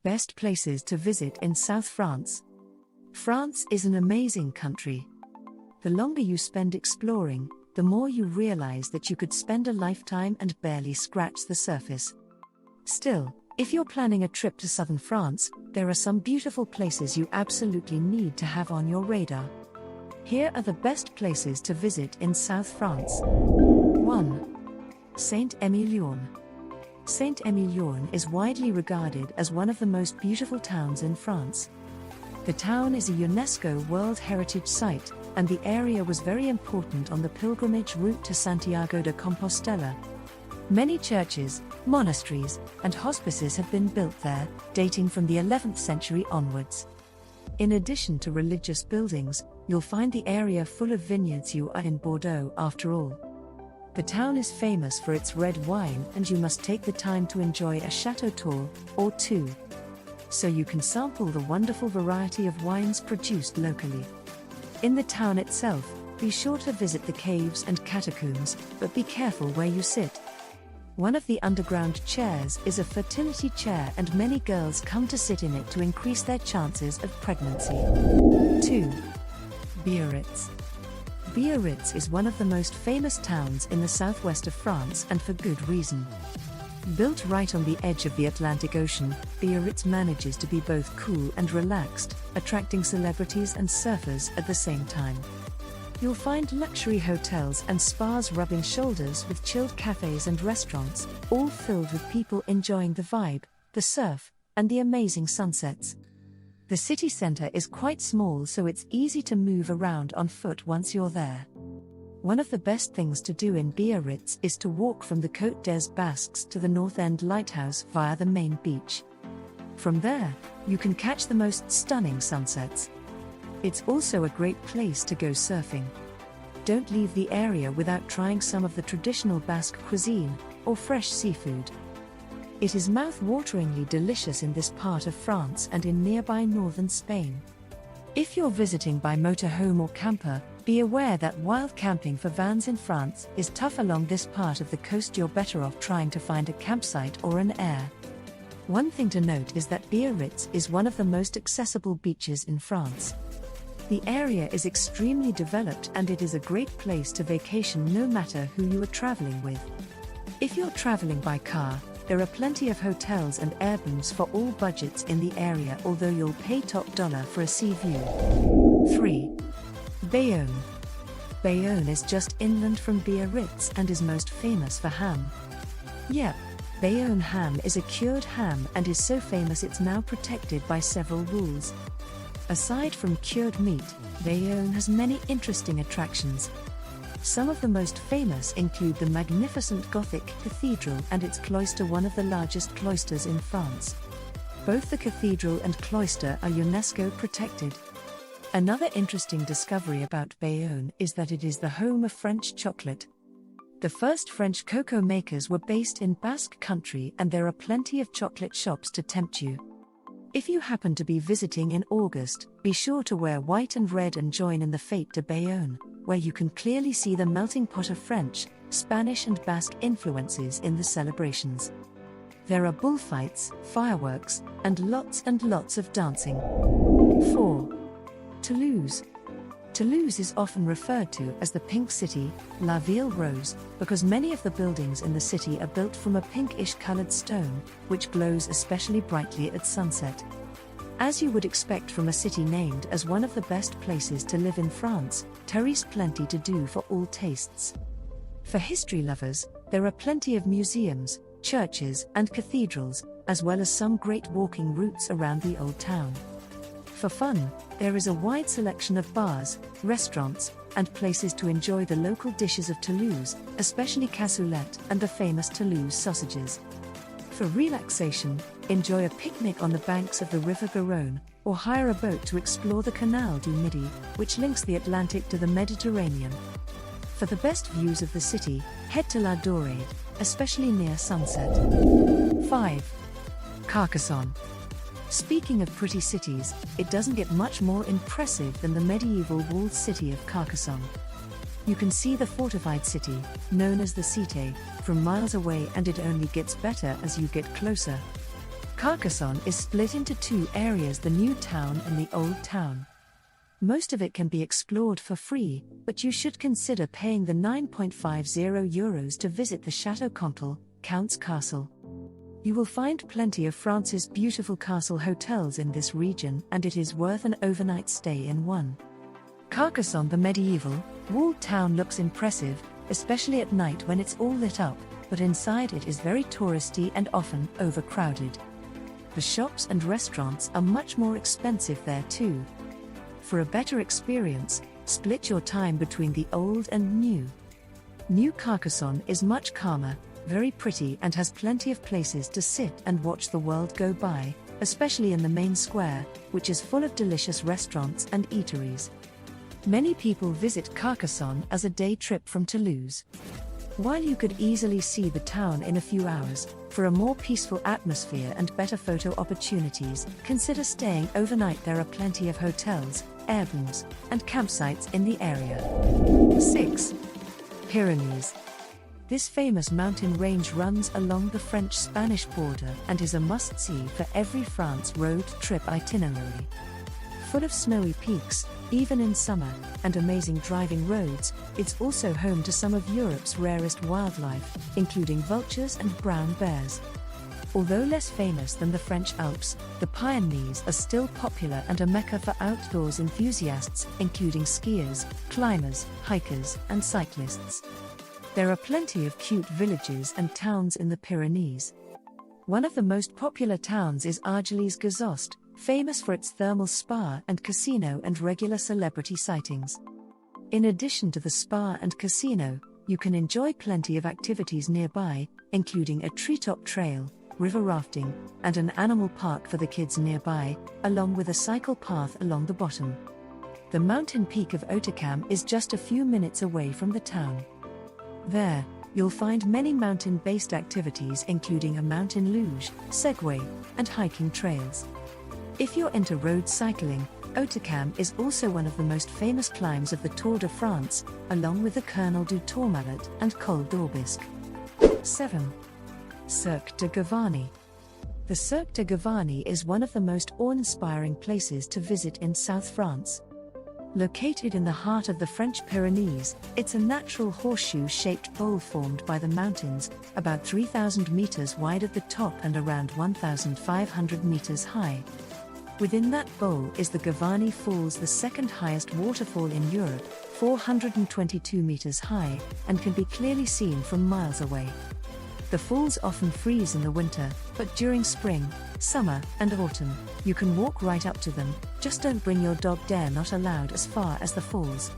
Best places to visit in South France. France is an amazing country. The longer you spend exploring, the more you realize that you could spend a lifetime and barely scratch the surface. Still, if you're planning a trip to southern France, there are some beautiful places you absolutely need to have on your radar. Here are the best places to visit in South France. 1. Saint-Émilion. Saint-Émilion is widely regarded as one of the most beautiful towns in France. The town is a UNESCO World Heritage Site, and the area was very important on the pilgrimage route to Santiago de Compostela. Many churches, monasteries, and hospices have been built there, dating from the 11th century onwards. In addition to religious buildings, you'll find the area full of vineyards. You are in Bordeaux after all. The town is famous for its red wine, and you must take the time to enjoy a chateau tour or two, so you can sample the wonderful variety of wines produced locally. In the town itself, be sure to visit the caves and catacombs, but be careful where you sit. One of the underground chairs is a fertility chair, and many girls come to sit in it to increase their chances of pregnancy. 2. Biarritz. Biarritz is one of the most famous towns in the southwest of France, and for good reason. Built right on the edge of the Atlantic Ocean, Biarritz manages to be both cool and relaxed, attracting celebrities and surfers at the same time. You'll find luxury hotels and spas rubbing shoulders with chilled cafes and restaurants, all filled with people enjoying the vibe, the surf, and the amazing sunsets. The city center is quite small, so it's easy to move around on foot once you're there. One of the best things to do in Biarritz is to walk from the Côte des Basques to the North End Lighthouse via the main beach. From there, you can catch the most stunning sunsets. It's also a great place to go surfing. Don't leave the area without trying some of the traditional Basque cuisine or fresh seafood. It is mouth-wateringly delicious in this part of France and in nearby northern Spain. If you're visiting by motorhome or camper, be aware that while camping for vans in France is tough along this part of the coast, you're better off trying to find a campsite or an air. One thing to note is that Biarritz is one of the most accessible beaches in France. The area is extremely developed, and it is a great place to vacation no matter who you are traveling with. If you're traveling by car, there are plenty of hotels and Airbnbs for all budgets in the area, although you'll pay top dollar for a sea view. 3. Bayonne. Bayonne is just inland from Biarritz and is most famous for ham. Yep, Bayonne ham is a cured ham and is so famous it's now protected by several rules. Aside from cured meat, Bayonne has many interesting attractions. Some of the most famous include the magnificent Gothic cathedral and its cloister, one of the largest cloisters in France. Both the cathedral and cloister are UNESCO protected. Another interesting discovery about Bayonne is that it is the home of French chocolate. The first French cocoa makers were based in Basque Country, and there are plenty of chocolate shops to tempt you. If you happen to be visiting in August, be sure to wear white and red and join in the Fête de Bayonne, where you can clearly see the melting pot of French, Spanish and Basque influences in the celebrations. There are bullfights, fireworks, and lots of dancing. 4. Toulouse. Toulouse is often referred to as the Pink City, La Ville Rose, because many of the buildings in the city are built from a pinkish-colored stone, which glows especially brightly at sunset. As you would expect from a city named as one of the best places to live in France, there is plenty to do for all tastes. For history lovers, there are plenty of museums, churches, and cathedrals, as well as some great walking routes around the old town. For fun, there is a wide selection of bars, restaurants, and places to enjoy the local dishes of Toulouse, especially cassoulet and the famous Toulouse sausages. For relaxation, enjoy a picnic on the banks of the River Garonne, or hire a boat to explore the Canal du Midi, which links the Atlantic to the Mediterranean. For the best views of the city, head to La Dorade, especially near sunset. 5. Carcassonne. Speaking of pretty cities, it doesn't get much more impressive than the medieval walled city of Carcassonne. You can see the fortified city, known as the Cité, from miles away, and it only gets better as you get closer. Carcassonne is split into two areas: the New Town and the Old Town. Most of it can be explored for free, but you should consider paying the €9.50 to visit the Château Comtal, Count's Castle. You will find plenty of France's beautiful castle hotels in this region, and it is worth an overnight stay in one. Carcassonne, the medieval, walled town, looks impressive, especially at night when it's all lit up, but inside it is very touristy and often overcrowded. The shops and restaurants are much more expensive there too. For a better experience, split your time between the old and new. New Carcassonne is much calmer, very pretty, and has plenty of places to sit and watch the world go by, especially in the main square, which is full of delicious restaurants and eateries. Many people visit Carcassonne as a day trip from Toulouse. While you could easily see the town in a few hours, for a more peaceful atmosphere and better photo opportunities, consider staying overnight. There are plenty of hotels, Airbnbs, and campsites in the area. 6. Pyrenees. This famous mountain range runs along the French-Spanish border and is a must-see for every France road trip itinerary. Full of snowy peaks, even in summer, and amazing driving roads, it's also home to some of Europe's rarest wildlife, including vultures and brown bears. Although less famous than the French Alps, the Pyrenees are still popular and a mecca for outdoors enthusiasts, including skiers, climbers, hikers, and cyclists. There are plenty of cute villages and towns in the Pyrenees. One of the most popular towns is Argelès-Gazost, famous for its thermal spa and casino and regular celebrity sightings. In addition to the spa and casino, you can enjoy plenty of activities nearby, including a treetop trail, river rafting, and an animal park for the kids nearby, along with a cycle path along the bottom. The mountain peak of Hautecam is just a few minutes away from the town. There, you'll find many mountain-based activities including a mountain luge, segway, and hiking trails. If you're into road cycling, Hautecam is also one of the most famous climbs of the Tour de France, along with the Colonel du Tourmalet and Col d'Aubisque. 7. Cirque de Gavarnie. The Cirque de Gavarnie is one of the most awe-inspiring places to visit in South France. Located in the heart of the French Pyrenees, it's a natural horseshoe-shaped bowl formed by the mountains, about 3,000 meters wide at the top and around 1,500 meters high. Within that bowl is the Gavarnie Falls, the second highest waterfall in Europe, 422 meters high, and can be clearly seen from miles away. The falls often freeze in the winter, but during spring, summer, and autumn, you can walk right up to them. Just don't bring your dog, they're not allowed as far as the falls.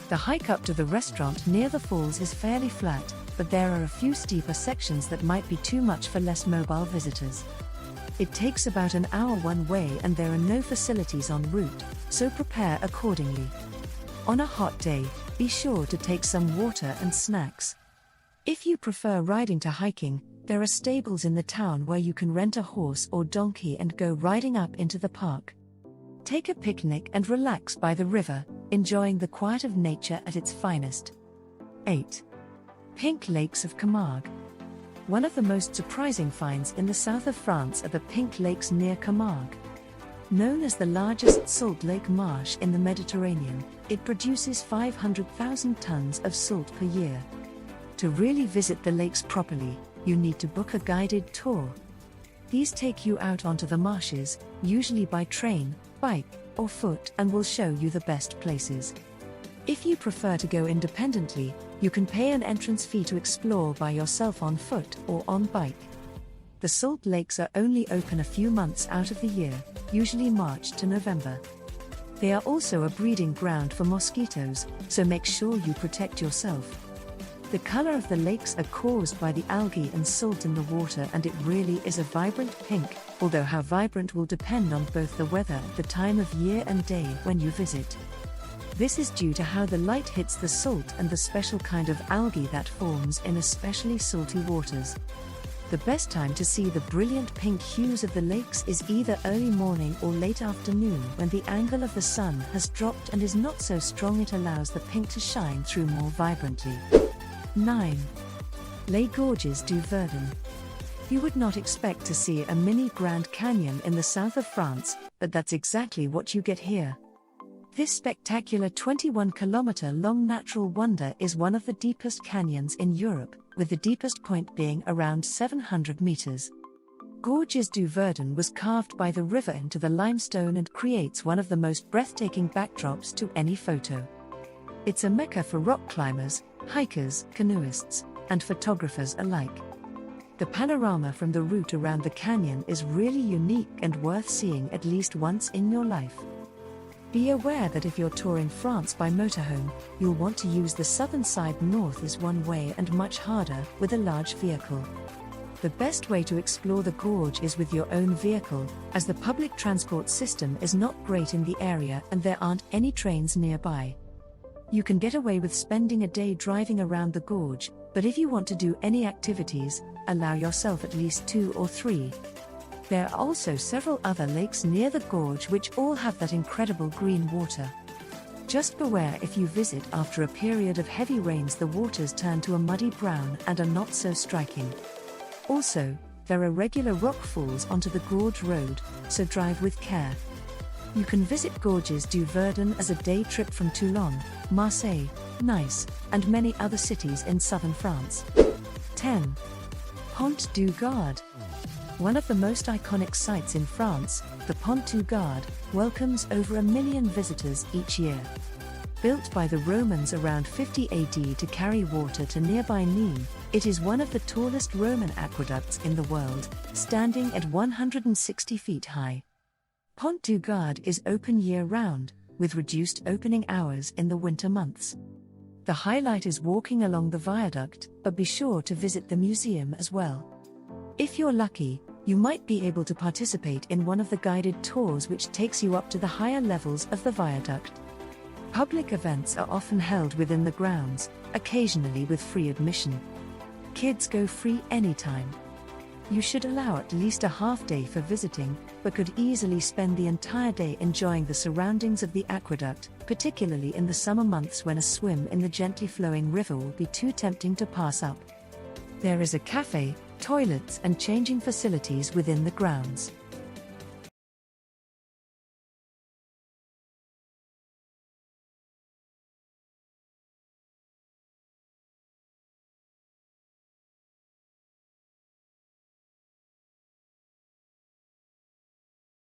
The hike up to the restaurant near the falls is fairly flat, but there are a few steeper sections that might be too much for less mobile visitors. It takes about an hour one way and there are no facilities en route, so prepare accordingly. On a hot day, be sure to take some water and snacks. If you prefer riding to hiking, there are stables in the town where you can rent a horse or donkey and go riding up into the park. Take a picnic and relax by the river, enjoying the quiet of nature at its finest. 8. Pink Lakes of Camargue. One of the most surprising finds in the south of France are the Pink Lakes near Camargue. Known as the largest salt lake marsh in the Mediterranean, it produces 500,000 tons of salt per year. To really visit the lakes properly, you need to book a guided tour. These take you out onto the marshes, usually by train, bike, or foot, and will show you the best places. If you prefer to go independently, you can pay an entrance fee to explore by yourself on foot or on bike. The salt lakes are only open a few months out of the year, usually March to November. They are also a breeding ground for mosquitoes, so make sure you protect yourself. The color of the lakes are caused by the algae and salt in the water, and it really is a vibrant pink, although how vibrant will depend on both the weather, the time of year and day when you visit. This is due to how the light hits the salt and the special kind of algae that forms in especially salty waters. The best time to see the brilliant pink hues of the lakes is either early morning or late afternoon, when the angle of the sun has dropped and is not so strong. It allows the pink to shine through more vibrantly. 9. Les Gorges du Verdon. You would not expect to see a mini Grand Canyon in the south of France, but that's exactly what you get here. This spectacular 21-kilometer-long natural wonder is one of the deepest canyons in Europe, with the deepest point being around 700 meters. Gorges du Verdon was carved by the river into the limestone and creates one of the most breathtaking backdrops to any photo. It's a mecca for rock climbers, hikers, canoeists, and photographers alike. The panorama from the route around the canyon is really unique and worth seeing at least once in your life. Be aware that if you're touring France by motorhome, you'll want to use the southern side. North is one way and much harder with a large vehicle. The best way to explore the gorge is with your own vehicle, as the public transport system is not great in the area and there aren't any trains nearby. You can get away with spending a day driving around the gorge, but if you want to do any activities, allow yourself at least 2 or 3. There are also several other lakes near the gorge which all have that incredible green water. Just beware if you visit after a period of heavy rains, the waters turn to a muddy brown and are not so striking. Also, there are regular rock falls onto the gorge road, so drive with care. You can visit Gorges du Verdon as a day trip from Toulon, Marseille, Nice, and many other cities in southern France. 10. Pont du Gard. One of the most iconic sites in France, the Pont du Gard welcomes over 1 million visitors each year. Built by the Romans around 50 AD to carry water to nearby Nîmes, it is one of the tallest Roman aqueducts in the world, standing at 160 feet high. Pont du Gard is open year-round, with reduced opening hours in the winter months. The highlight is walking along the viaduct, but be sure to visit the museum as well. If you're lucky, you might be able to participate in one of the guided tours which takes you up to the higher levels of the viaduct. Public events are often held within the grounds, occasionally with free admission. Kids go free anytime. You should allow at least a half day for visiting, but could easily spend the entire day enjoying the surroundings of the aqueduct, particularly in the summer months when a swim in the gently flowing river will be too tempting to pass up. There is a cafe, toilets and changing facilities within the grounds.